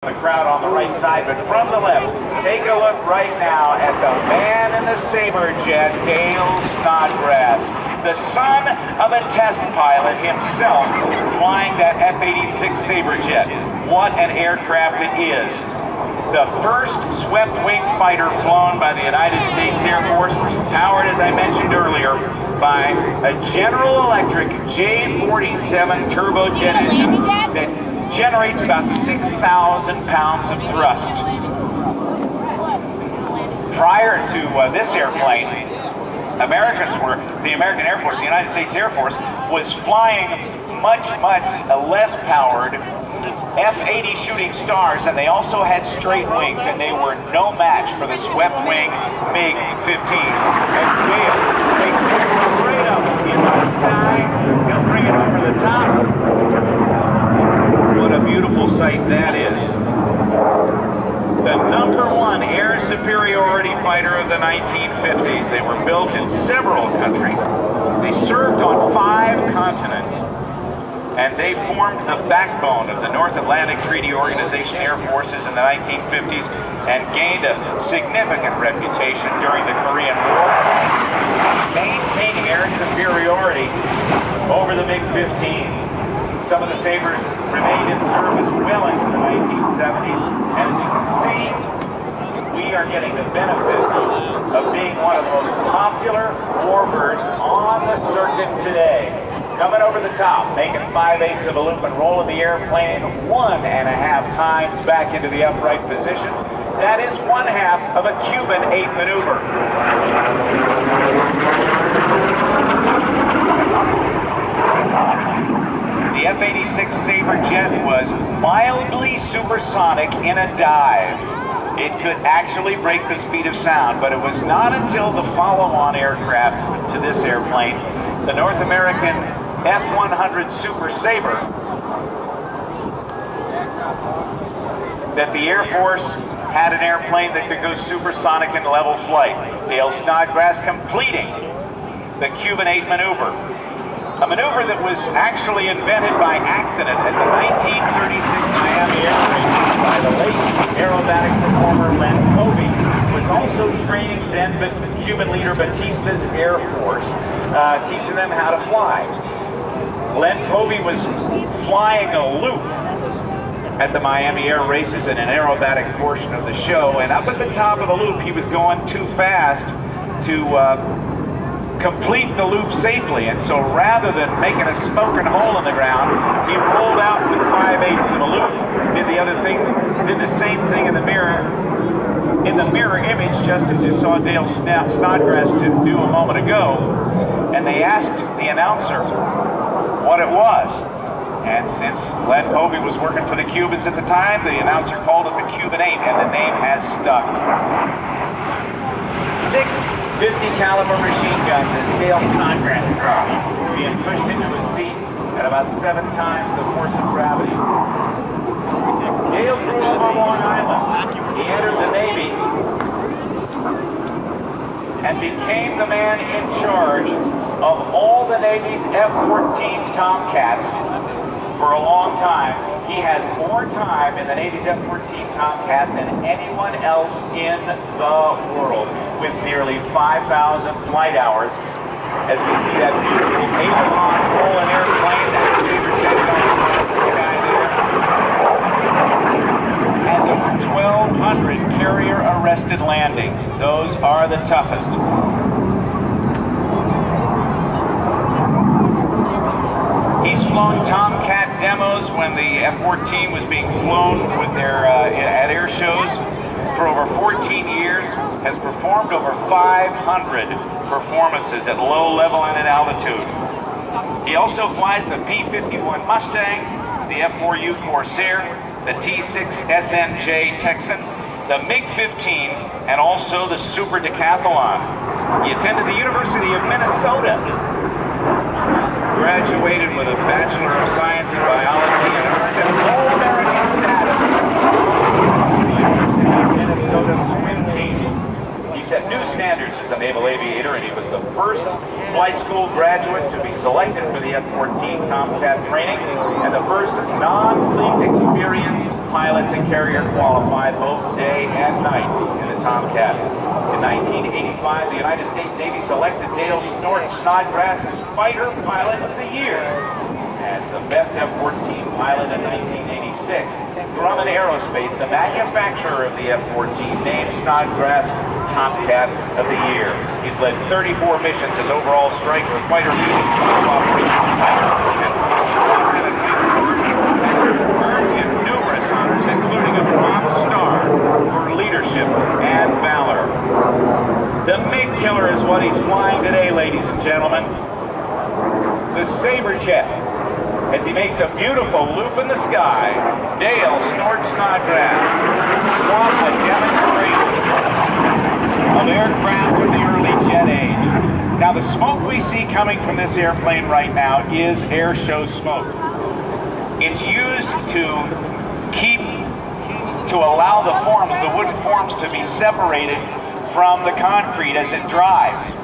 The crowd on the right side, but from the left, take a look right now at the man in the Sabre jet, Dale Snodgrass, the son of a test pilot himself, flying that F-86 Sabre jet. What an aircraft it is. The first swept-wing fighter flown by the United States Air Force, powered, as I mentioned earlier, by a General Electric J47 turbojet engine that generates about 6,000 pounds of thrust. Prior to this airplane, the American Air Force, the United States Air Force, was flying much less powered F-80 Shooting Stars, and they also had straight wings, and they were no match for the swept-wing MiG-15s. As Dale takes it straight up into the sky, he'll bring it over the top. What a beautiful sight that is. The #1 air superiority fighter of the 1950s. They were built in several countries. They served on 5 continents. And they formed the backbone of the North Atlantic Treaty Organization Air Forces in the 1950s and gained a significant reputation during the Korean War, maintaining air superiority over the MiG-15. Some of the Sabres remained in service well into the 1970s, and as you can see, we are getting the benefit of being one of the most popular warbirds on the circuit today. Coming over the top, making 5/8 of a loop and rolling the airplane 1.5 times back into the upright position. That is 1/2 of a Cuban 8 maneuver. The F-86 Sabre jet was mildly supersonic in a dive. It could actually break the speed of sound, but it was not until the follow-on aircraft to this airplane, the North American F-100 Super Sabre, that the Air Force had an airplane that could go supersonic in level flight. Dale Snodgrass completing the Cuban 8 maneuver. A maneuver that was actually invented by accident at the 1936 Miami Air Races by the late aerobatic performer Len Kobe, who was also training then Cuban leader Batista's Air Force, teaching them how to fly. Len Kobe was flying a loop at the Miami Air Races in an aerobatic portion of the show, and up at the top of the loop he was going too fast to complete the loop safely, and so rather than making a smoking hole in the ground, he rolled out with 5/8 of a loop, did the same thing in the mirror image, just as you saw Dale Snodgrass do a moment ago, and they asked the announcer what it was. And since Len Kobe was working for the Cubans at the time, the announcer called it the Cuban 8, and the name has stuck. 6 50 caliber machine guns as Dale Snodgrass dropped, being pushed into his seat at about 7 times the force of gravity. Dale grew up on Long Island. He entered the Navy and became the man in charge of all the Navy's F-14 Tomcats for a long time. He has more time in the Navy's F-14 Tomcat than anyone else in the world, with nearly 5,000 flight hours. As we see that beautiful aileron rolling airplane, that Sabre jet going across the sky there, has over 1,200 carrier-arrested landings. Those are the toughest. He's flown Tomcat demos when the F-14 was being flown with their at air shows for over 14 years, has performed over 500 performances at low level and at altitude. He also flies the P-51 Mustang, the F-4U Corsair, the T-6 SNJ Texan, the MiG-15, and also the Super Decathlon. He attended the University of Minnesota, graduated with a Bachelor of Science in Biology, and earned an All-American status with the University of Minnesota swim team. He set new standards as a naval aviator, and he was the first flight school graduate to be selected for the F-14 Tomcat training, and the first non-fleet experienced pilots and carrier qualified both day and night in the Tomcat. In 1985, the United States Navy selected Dale Snort Snodgrass as Fighter Pilot of the Year as the best F-14 pilot in 1986. Grumman Aerospace, the manufacturer of the F-14, named Snodgrass Tomcat of the Year. He's led 34 missions as overall striker, fighter leading 12 operational fighter, and squadron and wing tours, and earned him numerous honors, including a Bronze Star for leadership and valor. The MiG killer is what he's flying today, ladies and gentlemen. The Sabre jet, as he makes a beautiful loop in the sky. Dale Snort Snodgrass. What a demonstration of aircraft of the early jet age. Now the smoke we see coming from this airplane right now is air show smoke. It's used to allow the forms, the wooden forms, to be separated from the concrete as it dries.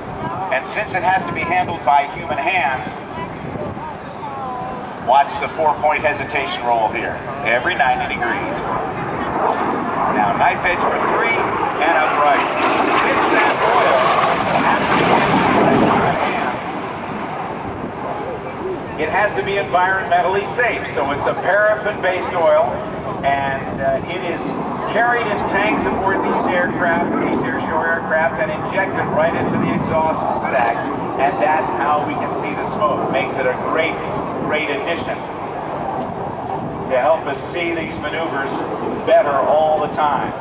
And since it has to be handled by human hands, watch the 4-point hesitation roll here, every 90 degrees. Now knife edge for 3 and upright. Since that oil has to be handled by human hands, it has to be environmentally safe. So it's a paraffin-based oil, and it is carried in tanks aboard these aircraft, these airshow aircraft, and injected right into the exhaust stacks. And that's how we can see the smoke. Makes it a great addition to help us see these maneuvers better all the time.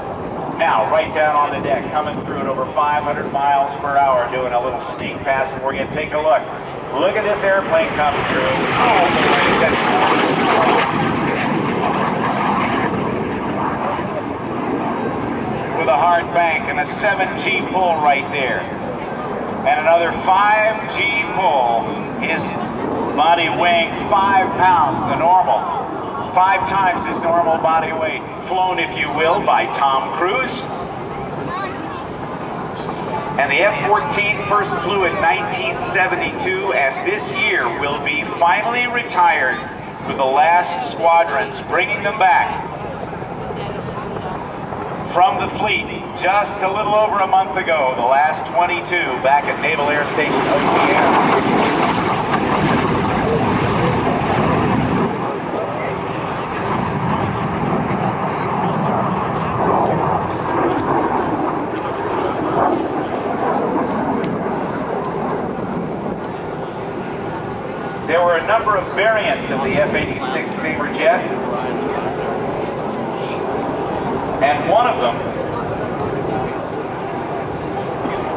Now, right down on the deck, coming through at over 500 miles per hour, doing a little sneak pass for you. Take a look. Look at this airplane coming through. Oh, boy, is that with a hard bank and a 7G pull right there. And another 5G pull. His body weighing 5 pounds, the normal. 5 times his normal body weight. Flown, if you will, by Tom Cruise. And the F-14 first flew in 1972, and this year will be finally retired with the last squadrons, bringing them back from the fleet just a little over a month ago, the last 22 back at Naval Air Station OTM. There were a number of variants of the F-86 Sabre jet, and one of them,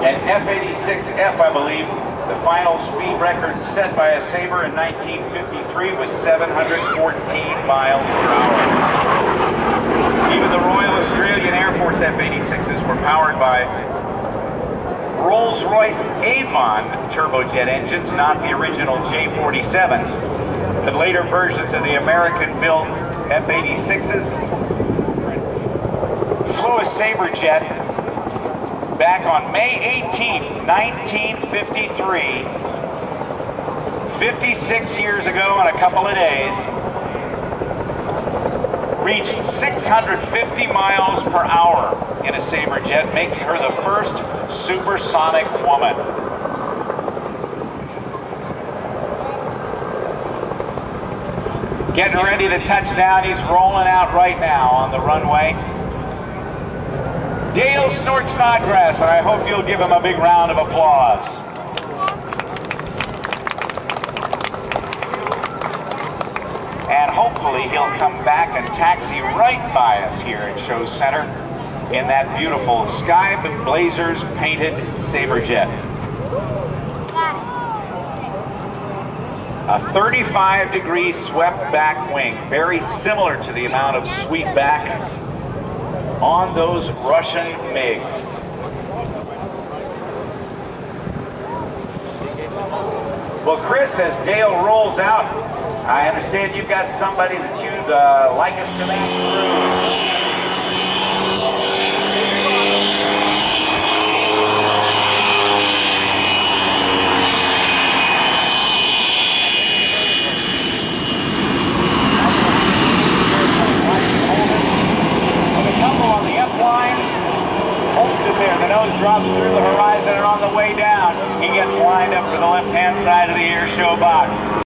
an F-86F, I believe, the final speed record set by a Sabre in 1953 was 714 miles per hour. Even the Royal Australian Air Force F-86s were powered by Rolls-Royce Avon turbojet engines, not the original J47s, but later versions of the American-built F-86s. Flew a Sabre jet back on May 18, 1953, 56 years ago and a couple of days. Reached 650 miles per hour in a Sabre jet, making her the first supersonic woman. Getting ready to touch down. He's rolling out right now on the runway. Dale Snort Snodgrass, and I hope you'll give him a big round of applause. And hopefully he'll come back and taxi right by us here at Show Center in that beautiful sky blazers painted Sabre jet. A 35-degree swept back wing, very similar to the amount of sweep back on those Russian MiGs. Well, Chris, as Dale rolls out, I understand you've got somebody that you'd like us to make through. Hold it nose drops through the horizon, and on the way down, he gets lined up for the left-hand side of the air show box.